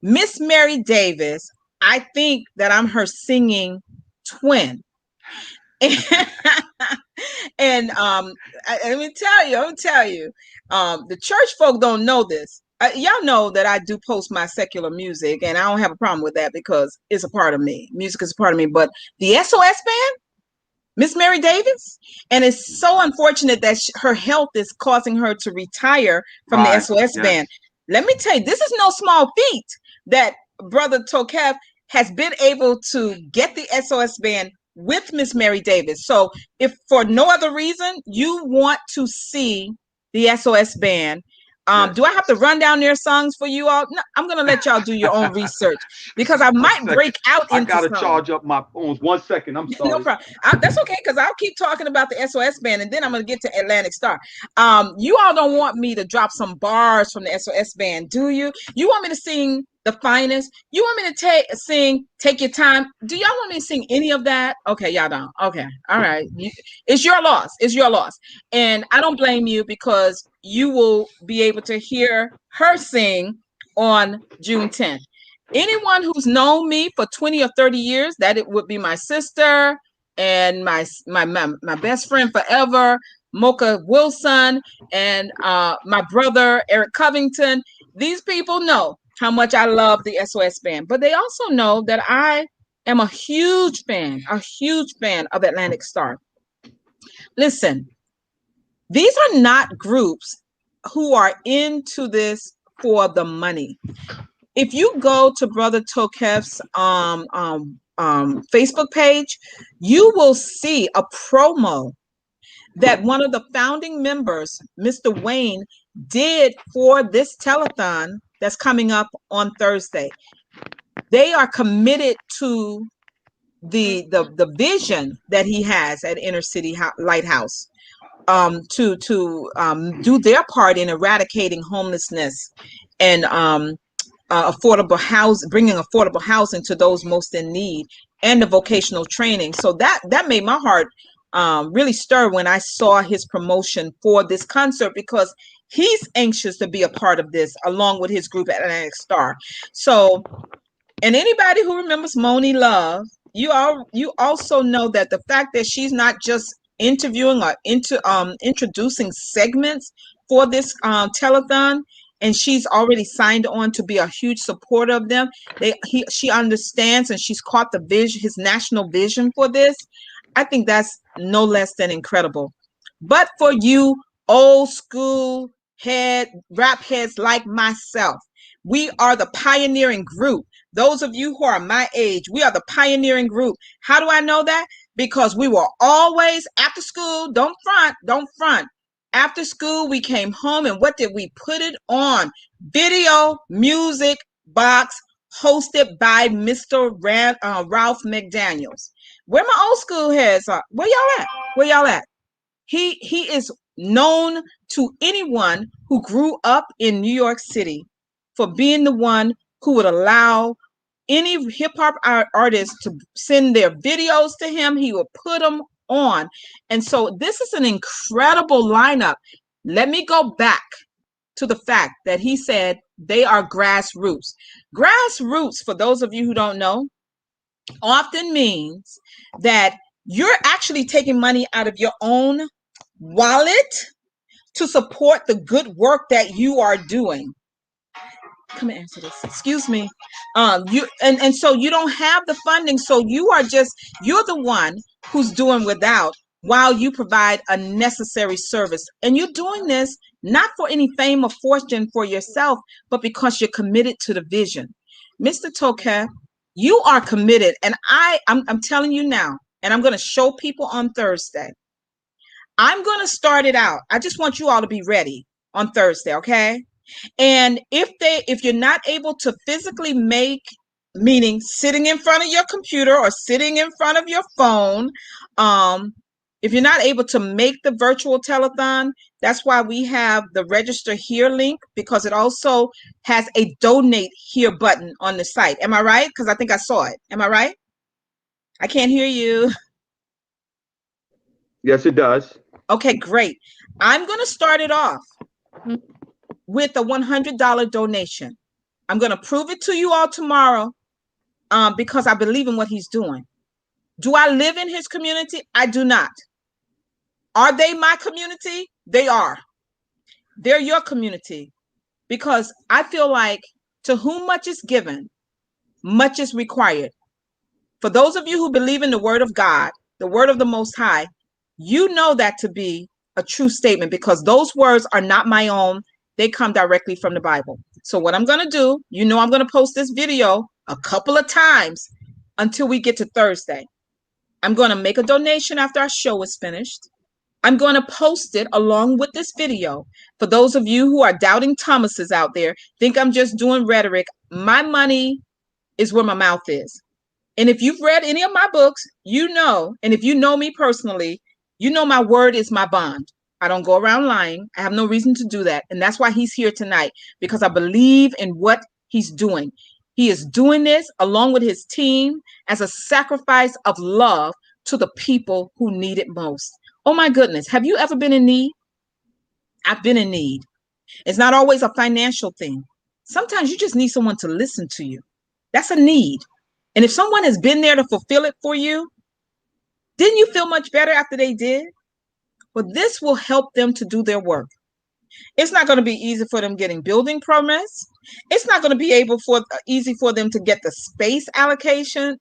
Miss Mary Davis, I think that I'm her singing twin. And let me tell you, the church folk don't know this. Y'all know that I do post my secular music, and I don't have a problem with that because it's a part of me. Music is a part of me. But the SOS Band, Miss Mary Davis, and it's so unfortunate that her health is causing her to retire from the SOS Band. Let me tell you, this is no small feat that Brother Toqeph has been able to get the SOS Band with Miss Mary Davis. So if for no other reason you want to see the SOS Band, do I have to run down their songs for you all? No, I'm going to let y'all do your own research because I might break out into I got to charge up my phones. 1 second. I'm sorry. No problem. That's okay because I'll keep talking about the SOS Band and then I'm going to get to Atlantic Starr. You all don't want me to drop some bars from the SOS Band, do you? You want me to sing The Finest? You want me to sing Take Your Time? Do y'all want me to sing any of that? Okay, y'all don't. Okay. All right. It's your loss. It's your loss. And I don't blame you because you will be able to hear her sing on June 10th. Anyone who's known me for 20 or 30 years, that it would be my sister and my best friend forever, Mocha Wilson, and my brother, Eric Covington. These people know how much I love the SOS Band, but they also know that I am a huge fan of Atlantic Starr. Listen, these are not groups who are into this for the money. If you go to Brother Toqeph's Facebook page, you will see a promo that one of the founding members, Mr. Wayne, did for this telethon that's coming up on Thursday. They are committed to the vision that he has at Inner City Lighthouse, to do their part in eradicating homelessness and affordable house, bringing affordable housing to those most in need, and the vocational training. So that made my heart really stir when I saw his promotion for this concert, because he's anxious to be a part of this along with his group at Atlantic Starr. So, and anybody who remembers Moni Love, you also know that the fact that she's not just interviewing or introducing segments for this telethon, and she's already signed on to be a huge supporter of them. She understands, and she's caught the vision, his national vision for this. I think that's no less than incredible. But for you old school rap heads like myself, we are the pioneering group. Those of you who are my age, we are the pioneering group. How do I know that? Because we were always after school. Don't front. After school, we came home, and what did we put it on? Video Music Box, hosted by Mr. Ralph McDaniels. Where my old school heads are? Where y'all at? Where y'all at? He is known to anyone who grew up in New York City for being the one who would allow any hip hop artist to send their videos to him. He will put them on. And so this is an incredible lineup. Let me go back to the fact that he said they are grassroots. Grassroots, for those of you who don't know, often means that you're actually taking money out of your own wallet to support the good work that you are doing. Come and answer this. Excuse me. So you don't have the funding, so you're the one who's doing without, while you provide a necessary service. And you're doing this not for any fame or fortune for yourself, but because you're committed to the vision. Mr. Toqeph, you are committed, and I'm telling you now, and I'm going to show people on Thursday. I'm going to start it out. I just want you all to be ready on Thursday, okay? And if you're not able to physically make, meaning sitting in front of your computer or sitting in front of your phone, if you're not able to make the virtual telethon, that's why we have the register here link, because it also has a donate here button on the site. Am I right? Because I think I saw it. Am I right? I can't hear you. Yes, it does. Okay, great. I'm going to start it off with a $100 donation. I'm going to prove it to you all tomorrow, because I believe in what he's doing. Do I live in his community? I do not. Are they my community? They are. They're your community, because I feel like to whom much is given, much is required. For those of you who believe in the word of God, the word of the Most High, you know that to be a true statement, because those words are not my own. They come directly from the Bible. So what I'm going to do, I'm going to post this video a couple of times until we get to Thursday. I'm going to make a donation after our show is finished. I'm going to post it along with this video. For those of you who are doubting Thomases out there, think I'm just doing rhetoric. My money is where my mouth is. And if you've read any of my books, and if you know me personally, my word is my bond. I don't go around lying. I have no reason to do that. And that's why he's here tonight, because I believe in what he's doing. He is doing this along with his team as a sacrifice of love to the people who need it most. Oh my goodness. Have you ever been in need? I've been in need. It's not always a financial thing. Sometimes you just need someone to listen to you. That's a need. And if someone has been there to fulfill it for you, didn't you feel much better after they did? Well, this will help them to do their work. It's not going to be easy for them getting building permits. It's not going to be easy for them to get the space allocation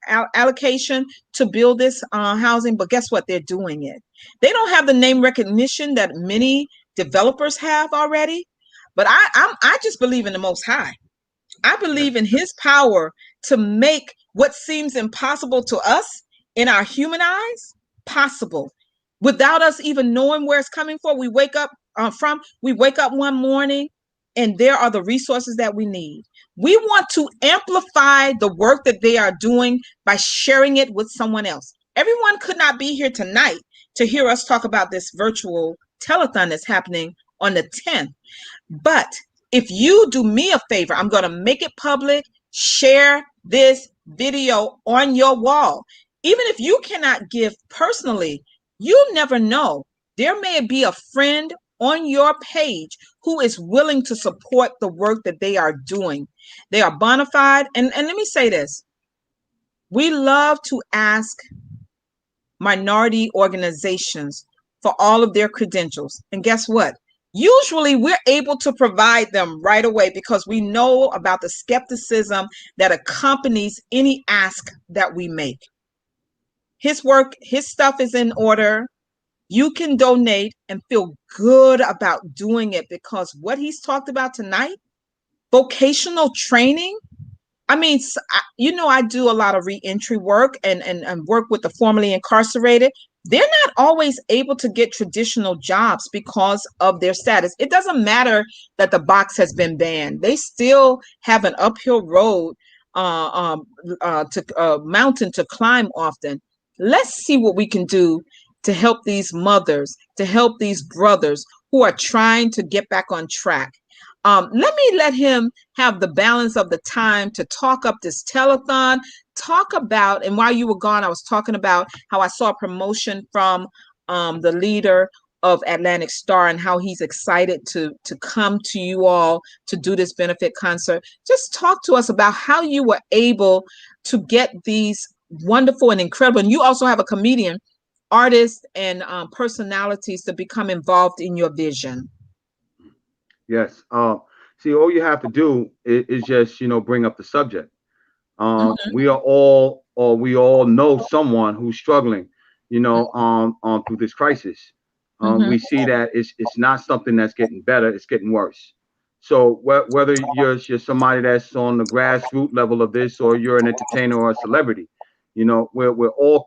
to build this housing. But guess what? They're doing it. They don't have the name recognition that many developers have already. But I just believe in the Most High. I believe in his power to make what seems impossible to us in our human eyes possible. Without us even knowing where it's coming from, we wake up from. We wake up one morning and there are the resources that we need. We want to amplify the work that they are doing by sharing it with someone else. Everyone could not be here tonight to hear us talk about this virtual telethon that's happening on the 10th. But if you do me a favor, I'm going to make it public, share this video on your wall. Even if you cannot give personally, you never know. There may be a friend on your page who is willing to support the work that they are doing. They are bona fide. And let me say this. We love to ask minority organizations for all of their credentials. And guess what? Usually we're able to provide them right away because we know about the skepticism that accompanies any ask that we make. His work, his stuff is in order. You can donate and feel good about doing it because what he's talked about tonight, vocational training. I mean, I do a lot of reentry work and work with the formerly incarcerated. They're not always able to get traditional jobs because of their status. It doesn't matter that the box has been banned. They still have an uphill road to mountain to climb often. Let's see what we can do to help these mothers, to help these brothers who are trying to get back on track. Let him have the balance of the time to talk up this telethon, talk about, and while you were gone, I was talking about how I saw a promotion from the leader of Atlantic Starr and how he's excited to come to you all to do this benefit concert. Just talk to us about how you were able to get these wonderful and incredible, and you also have a comedian, artists, and personalities to become involved in your vision. Yes. See, all you have to do is just, bring up the subject. We all know someone who's struggling, through this crisis. We see that it's not something that's getting better; it's getting worse. So whether you're somebody that's on the grassroots level of this, or you're an entertainer or a celebrity, we're all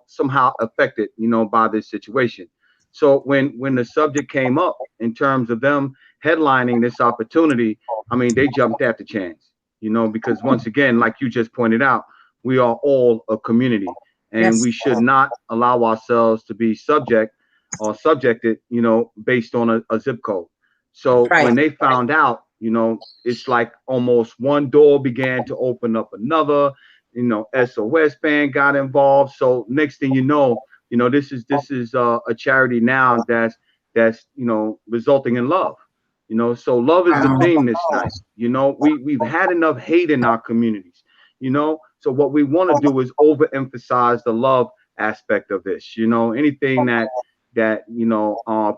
somehow affected, by this situation. So when the subject came up in terms of them headlining this opportunity, I mean, they jumped at the chance, because once again, like you just pointed out, we are all a community, and Yes. we should not allow ourselves to be subjected, based on a zip code. So Right. when they found out, it's like almost one door began to open up another. SOS Band got involved. So next thing you know, this is a charity now that's resulting in love. So love is the theme this night. We've had enough hate in our communities. So what we want to do is overemphasize the love aspect of this. Anything that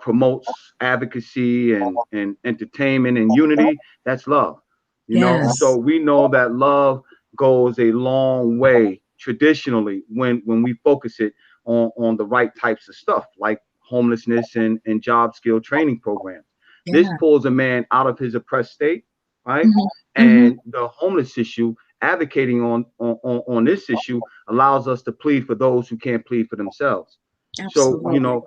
promotes advocacy and entertainment and unity, that's love. Yes. So we know that love goes a long way traditionally when we focus it on the right types of stuff like homelessness and job skill training programs. Yeah. This pulls a man out of his oppressed state, right? Mm-hmm. And the homeless issue, advocating on this issue, allows us to plead for those who can't plead for themselves. Absolutely. So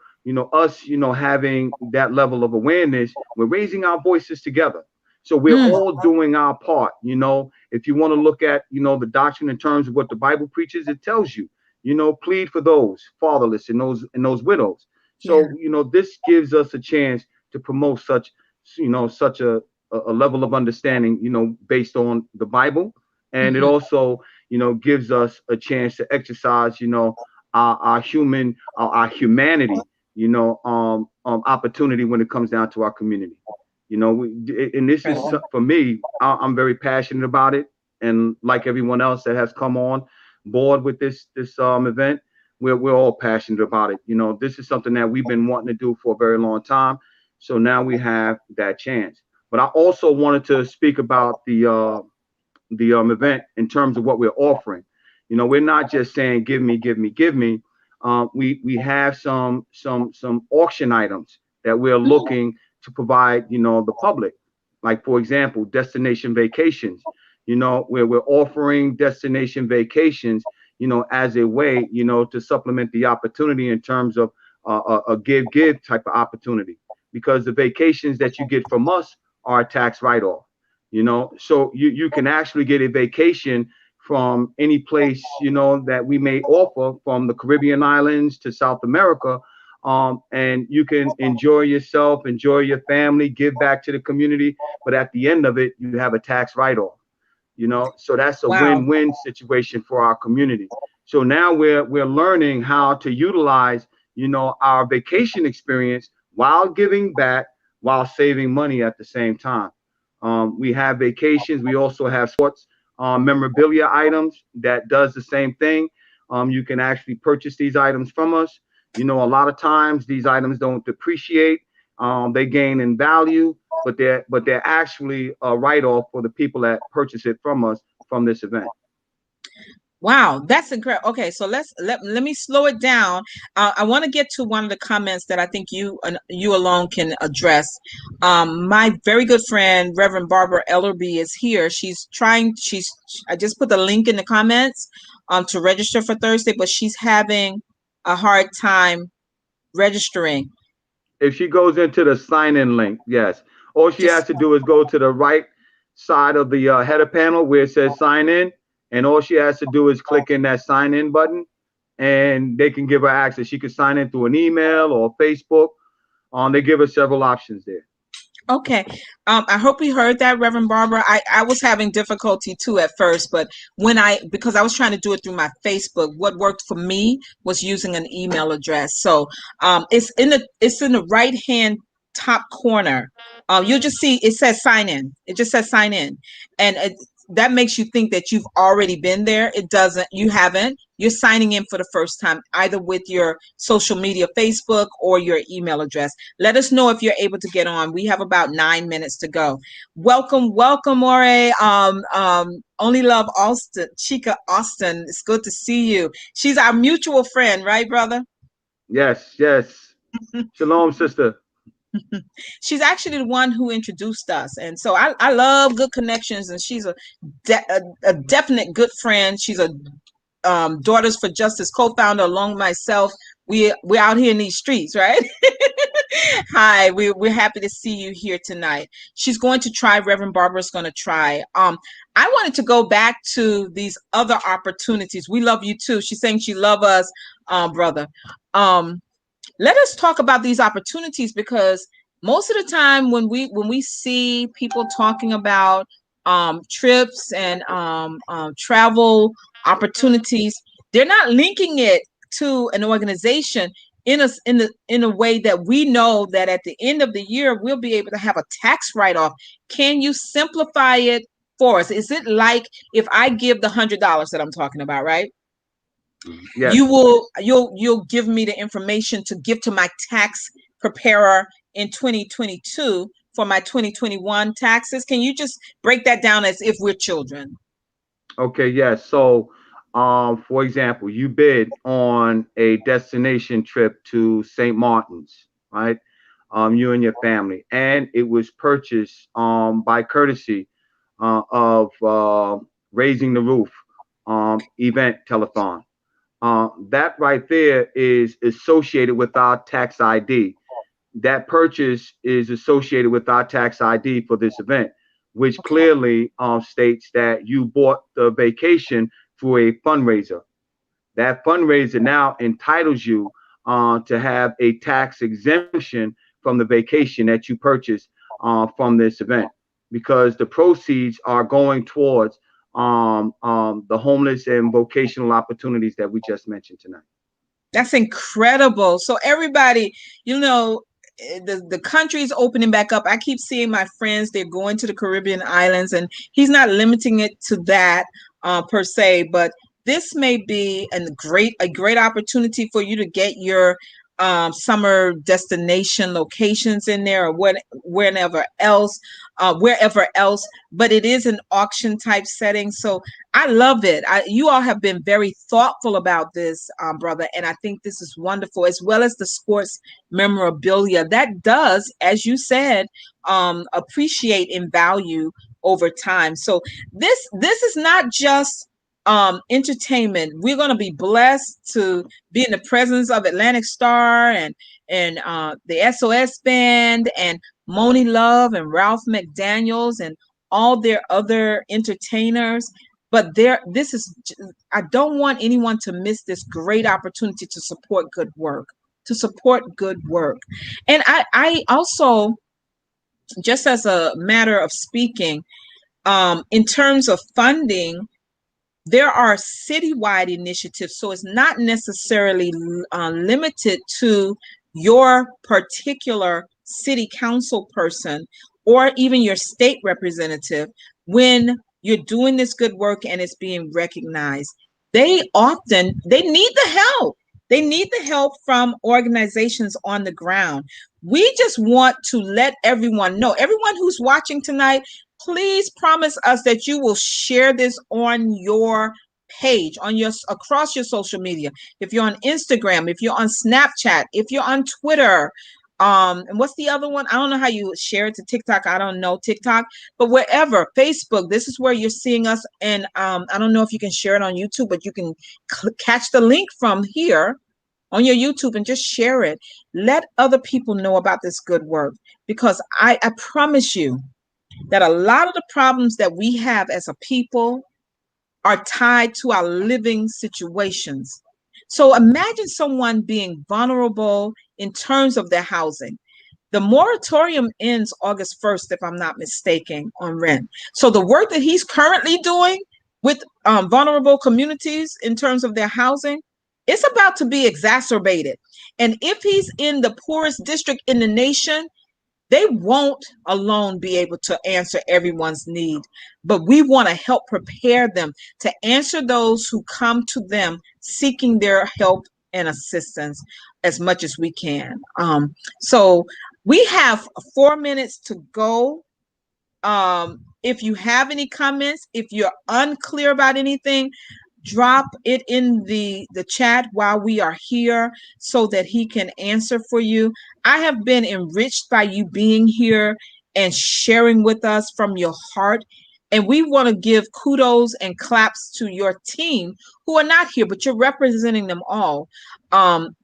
us having that level of awareness, we're raising our voices together. So we're all doing our part. If you want to look at the doctrine in terms of what the Bible preaches, it tells you, plead for those fatherless and those widows. So this gives us a chance to promote such a level of understanding, based on the Bible, and it also gives us a chance to exercise our humanity, opportunity when it comes down to our community. And this is, for me, I'm very passionate about it, and like everyone else that has come on board with this event, we're all passionate about it. This is something that we've been wanting to do for a very long time, so now we have that chance. But I also wanted to speak about the event in terms of what we're offering. We're not just saying give me, give me, give me. We have some auction items that we're looking to provide the public, like, for example, destination vacations, where we're offering destination vacations as a way to supplement the opportunity in terms of a give type of opportunity, because the vacations that you get from us are a tax write-off. So you can actually get a vacation from any place, that we may offer, from the Caribbean islands to South America. And you can enjoy yourself, enjoy your family, give back to the community. But at the end of it, you have a tax write-off, so that's a Wow. win-win situation for our community. So now we're learning how to utilize, our vacation experience while giving back, while saving money at the same time. We have vacations. We also have sports memorabilia items that does the same thing. You can actually purchase these items from us. A lot of times these items don't depreciate. They gain in value, but they're actually a write-off for the people that purchase it from us from this event. Wow, that's incredible. Okay, so let me slow it down. I want to get to one of the comments that I think you alone can address. My very good friend, Reverend Barbara Ellerby, is here. I just put the link in the comments to register for Thursday, but she's having a hard time registering. If she goes into the sign-in link, yes, all she has to do is go to the right side of the header panel where it says sign in. And all she has to do is click in that sign in button, and they can give her access. She can sign in through an email or Facebook. They give her several options there. Okay. I hope you heard that, Reverend Barbara. I was having difficulty too at first, but because I was trying to do it through my Facebook, what worked for me was using an email address. So it's in the right hand top corner. You'll just see it says sign in. It just says sign in, and that makes you think that you've already been there. It doesn't. You haven't. You're signing in for the first time, either with your social media, Facebook, or your email address. Let us know if you're able to get on. We have about 9 minutes to go. Welcome, Ore. Only Love Austin, Chica Austin. It's good to see you. She's our mutual friend, right, brother? Yes. Shalom, sister. She's actually the one who introduced us, and so I love good connections, and she's a definite good friend. She's a Daughters for Justice co-founder along with myself. We're out here in these streets, right? Hi, we're happy to see you here tonight. She's going to try. Reverend Barbara's going to try. I wanted to go back to these other opportunities. We love you too. She's saying she loves us, brother. Let us talk about these opportunities, because most of the time when we see people talking about trips and travel opportunities, they're not linking it to an organization in a way that we know that at the end of the year we'll be able to have a tax write-off. Can you simplify it for us? Is it like if I give the $100 that I'm talking about, right? Yes. You'll give me the information to give to my tax preparer in 2022 for my 2021 taxes. Can you just break that down as if we're children? Okay, yes. So, for example, you bid on a destination trip to St. Martin's, right? You and your family, and it was purchased by courtesy of Raising the Roof event telethon. That right there is associated with our tax ID. That purchase is associated with our tax ID for this event, which clearly states that you bought the vacation through a fundraiser. That fundraiser now entitles you to have a tax exemption from the vacation that you purchased from this event, because the proceeds are going towards the homeless and vocational opportunities that we just mentioned tonight. That's incredible. So everybody, the country's opening back up. I keep seeing my friends, they're going to the Caribbean islands, and he's not limiting it to that per se, but this may be a great opportunity for you to get your summer destination locations in there, or wherever else, but it is an auction type setting. So I love it. You all have been very thoughtful about this, brother, and I think this is wonderful, as well as the sports memorabilia that does, as you said, appreciate in value over time. So this is not just entertainment. We're going to be blessed to be in the presence of Atlantic Starr and the SOS Band and Moni Love and Ralph McDaniels and all their other entertainers. But I don't want anyone to miss this great opportunity to support good work, And I also, just as a matter of speaking, in terms of funding, there are citywide initiatives, so it's not necessarily limited to your particular city council person or even your state representative. When you're doing this good work and it's being recognized, they need the help. They need the help from organizations on the ground. We just want to let everyone know, everyone who's watching tonight, please promise us that you will share this on your page, across your social media. If you're on Instagram, if you're on Snapchat, if you're on Twitter, and what's the other one? I don't know how you share it to TikTok. I don't know TikTok, but wherever, Facebook, this is where you're seeing us. And I don't know if you can share it on YouTube, but you can catch the link from here on your YouTube and just share it. Let other people know about this good work, because I promise you that a lot of the problems that we have as a people are tied to our living situations. So imagine someone being vulnerable in terms of their housing. The moratorium ends August 1st, if I'm not mistaken, on rent. So the work that he's currently doing with vulnerable communities in terms of their housing, it's about to be exacerbated. And if he's in the poorest district in the nation, they won't alone be able to answer everyone's need, but we want to help prepare them to answer those who come to them seeking their help and assistance as much as we can. So we have 4 minutes to go. If you have any comments, if you're unclear about anything, drop it in the chat while we are here so that he can answer for you. I have been enriched by you being here and sharing with us from your heart. And we want to give kudos and claps to your team who are not here, but you're representing them all.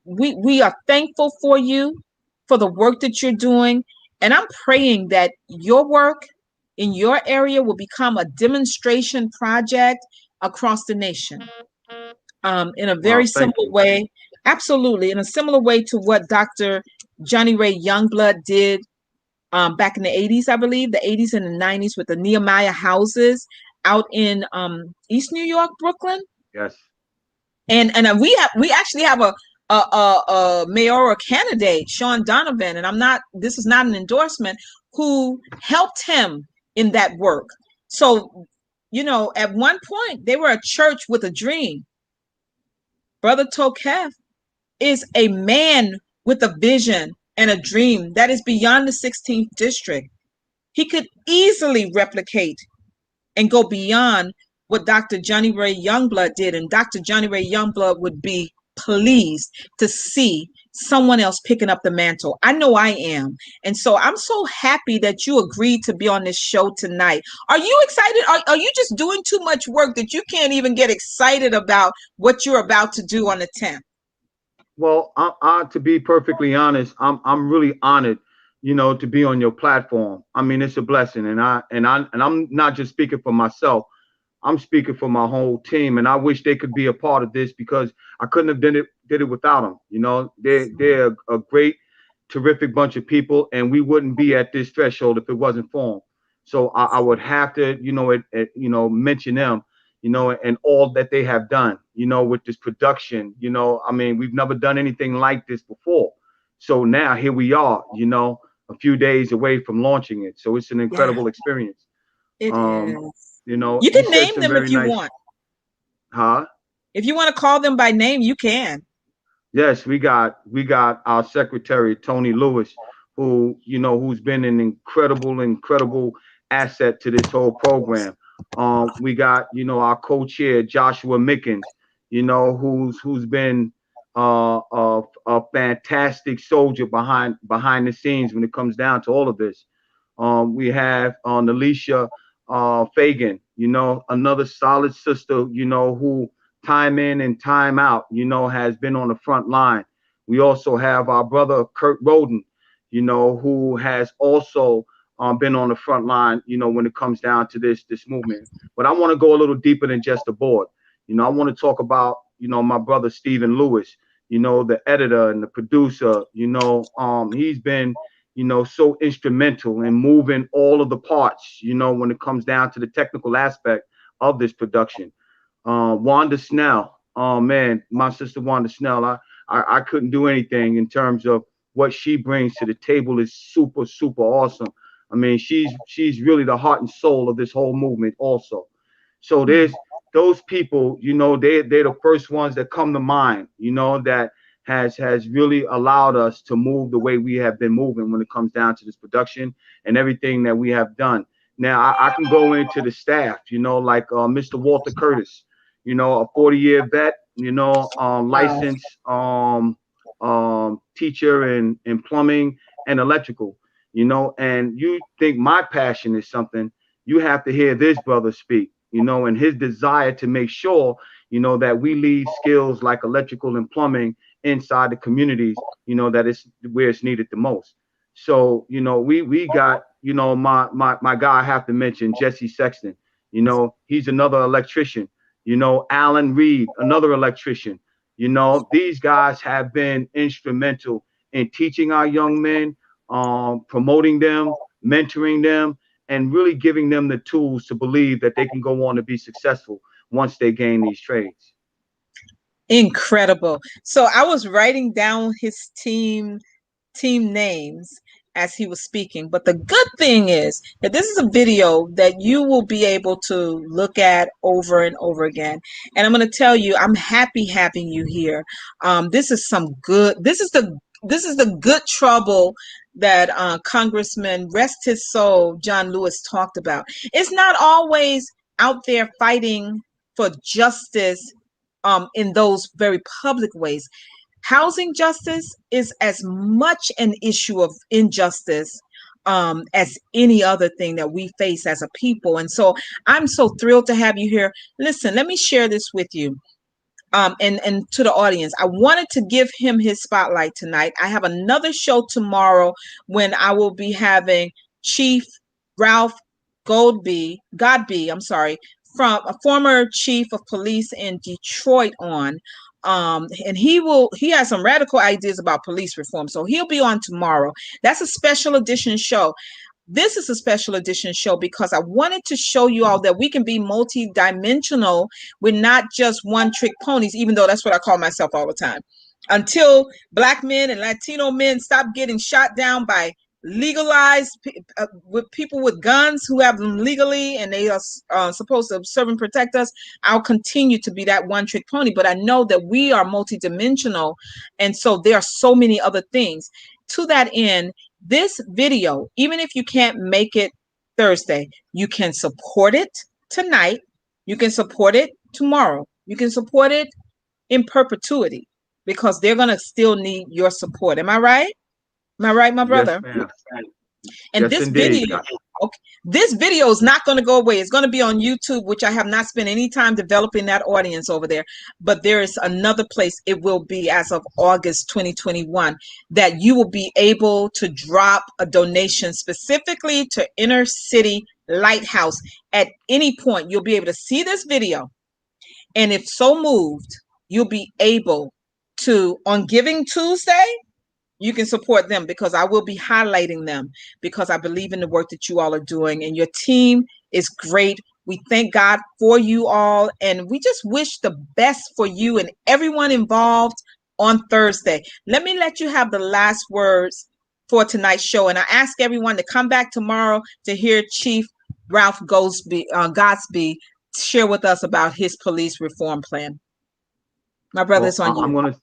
We are thankful for you, for the work that you're doing. And I'm praying that your work in your area will become a demonstration project across the nation, in a very simple way. Absolutely, in a similar way to what Dr. Johnny Ray Youngblood did back in the 80s, I believe, the 80s and the 90s, with the Nehemiah houses out in East New York, Brooklyn. Yes. And we actually have a mayoral candidate, Sean Donovan, and this is not an endorsement, who helped him in that work. So, at one point, they were a church with a dream. Brother Toqeph is a man with a vision and a dream that is beyond the 16th district. He could easily replicate and go beyond what Dr. Johnny Ray Youngblood did, and Dr. Johnny Ray Youngblood would be pleased to see someone else picking up the mantle. I know I am. And so I'm so happy that you agreed to be on this show tonight. Are you excited? Are you just doing too much work that you can't even get excited about what you're about to do on the 10th? Well, to be perfectly honest, I'm really honored, to be on your platform. I mean, it's a blessing, and I'm not just speaking for myself. I'm speaking for my whole team, and I wish they could be a part of this, because I couldn't have did it without them. They're a great, terrific bunch of people, and we wouldn't be at this threshold if it wasn't for them. So I would have to, mention them, and all that they have done, with this production. I mean, we've never done anything like this before. So now here we are, a few days away from launching it. So it's an incredible experience. It is. You can name them if you want. Huh? If you want to call them by name, you can. Yes, we got our secretary, Tony Lewis, who's been an incredible asset to this whole program. We got, our co-chair, Joshua Mickens, who's been a fantastic soldier behind the scenes when it comes down to all of this. We have Alicia Fagan, another solid sister, who time in and time out, has been on the front line. We also have our brother Kurt Roden, who has also been on the front line, when it comes down to this movement. But I want to go a little deeper than just the board. I want to talk about, my brother Stephen Lewis, the editor and the producer. He's been, so instrumental in moving all of the parts, when it comes down to the technical aspect of this production. Wanda Snell, oh man, my sister Wanda Snell, I couldn't do anything in terms of what she brings to the table is super, super awesome. I mean, she's really the heart and soul of this whole movement also. So there's those people, they're the first ones that come to mind, that has really allowed us to move the way we have been moving when it comes down to this production and everything that we have done. Now I can go into the staff, like Mr. Walter Curtis, a 40-year vet, licensed teacher in plumbing and electrical, and you think my passion is something, you have to hear this brother speak, and his desire to make sure, that we leave skills like electrical and plumbing inside the communities, that is where it's needed the most. So, we got, my guy I have to mention, Jesse Sexton, he's another electrician, Alan Reed, another electrician. These guys have been instrumental in teaching our young men, promoting them, mentoring them, and really giving them the tools to believe that they can go on to be successful once they gain these trades. Incredible. So I was writing down his team names as he was speaking. But the good thing is that this is a video that you will be able to look at over and over again. And I'm going to tell you, I'm happy having you here. This is the good trouble that Congressman, rest his soul, John Lewis talked about. It's not always out there fighting for justice in those very public ways. Housing justice is as much an issue of injustice as any other thing that we face as a people. And so I'm so thrilled to have you here. Listen, let me share this with you and to the audience. I wanted to give him his spotlight tonight. I have another show tomorrow when I will be having Chief Ralph Godby, from a former chief of police in Detroit on. And he has some radical ideas about police reform. So he'll be on tomorrow. That's a special edition show. This is a special edition show because I wanted to show you all that we can be multi-dimensional. We're not just one-trick ponies, even though that's what I call myself all the time. Until Black men and Latino men stop getting shot down by legalized with people with guns who have them legally and they are supposed to serve and protect us, I'll continue to be that one-trick pony. But I know that we are multi-dimensional, and so there are so many other things. To that end, this video, even if you can't make it Thursday, you can support it tonight, you can support it tomorrow, you can support it in perpetuity, because they're going to still need your support. Am I right? Am I right, my brother? Yes, and yes, this indeed. video, okay, this video is not going to go away. It's going to be on YouTube, which I have not spent any time developing that audience over there. But there is another place it will be as of August 2021 that you will be able to drop a donation specifically to Inner City Lighthouse. At any point, you'll be able to see this video. And if so moved, you'll be able to, on Giving Tuesday, you can support them, because I will be highlighting them, because I believe in the work that you all are doing, and your team is great. We thank God for you all, and we just wish the best for you and everyone involved on Thursday. Let me let you have the last words for tonight's show, and I ask everyone to come back tomorrow to hear Chief Ralph Godsby share with us about his police reform plan. My brother, it's on you.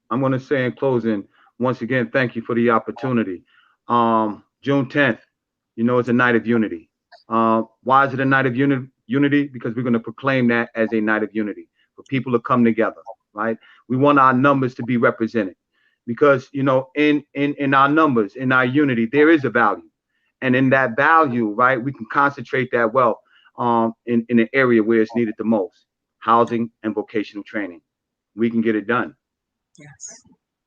I'm gonna say in closing, once again, thank you for the opportunity. June 10th, it's a night of unity. Why is it a night of unity? Because we're going to proclaim that as a night of unity for people to come together, right? We want our numbers to be represented, because, in our numbers, in our unity, there is a value. And in that value, right, we can concentrate that wealth. in an area where it's needed the most, housing and vocational training. We can get it done. Yes.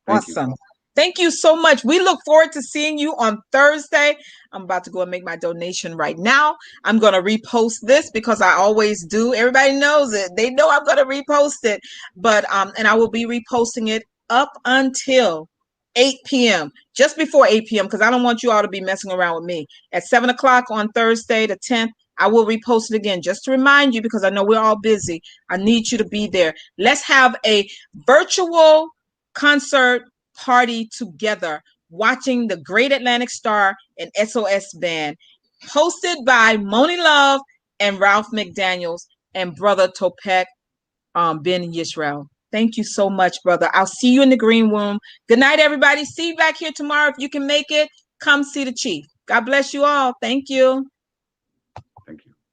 Thank you. Awesome. Thank you so much. We look forward to seeing you on Thursday. I'm about to go and make my donation right now. I'm going to repost this because I always do. Everybody knows it. They know I'm going to repost it. But and I will be reposting it up until 8 p.m. just before 8 p.m. because I don't want you all to be messing around with me. At 7 o'clock on Thursday the 10th, I will repost it again just to remind you because I know we're all busy. I need you to be there. Let's have a virtual concert party together, watching the Great Atlantic Starr and SOS Band, hosted by Moni Love and Ralph McDaniels and brother Toqeph Ben Yisrael. Thank you so much, brother. I'll see you in the green room. Good night, everybody. See you back here tomorrow if you can make it. Come see the chief. God bless you all. Thank you.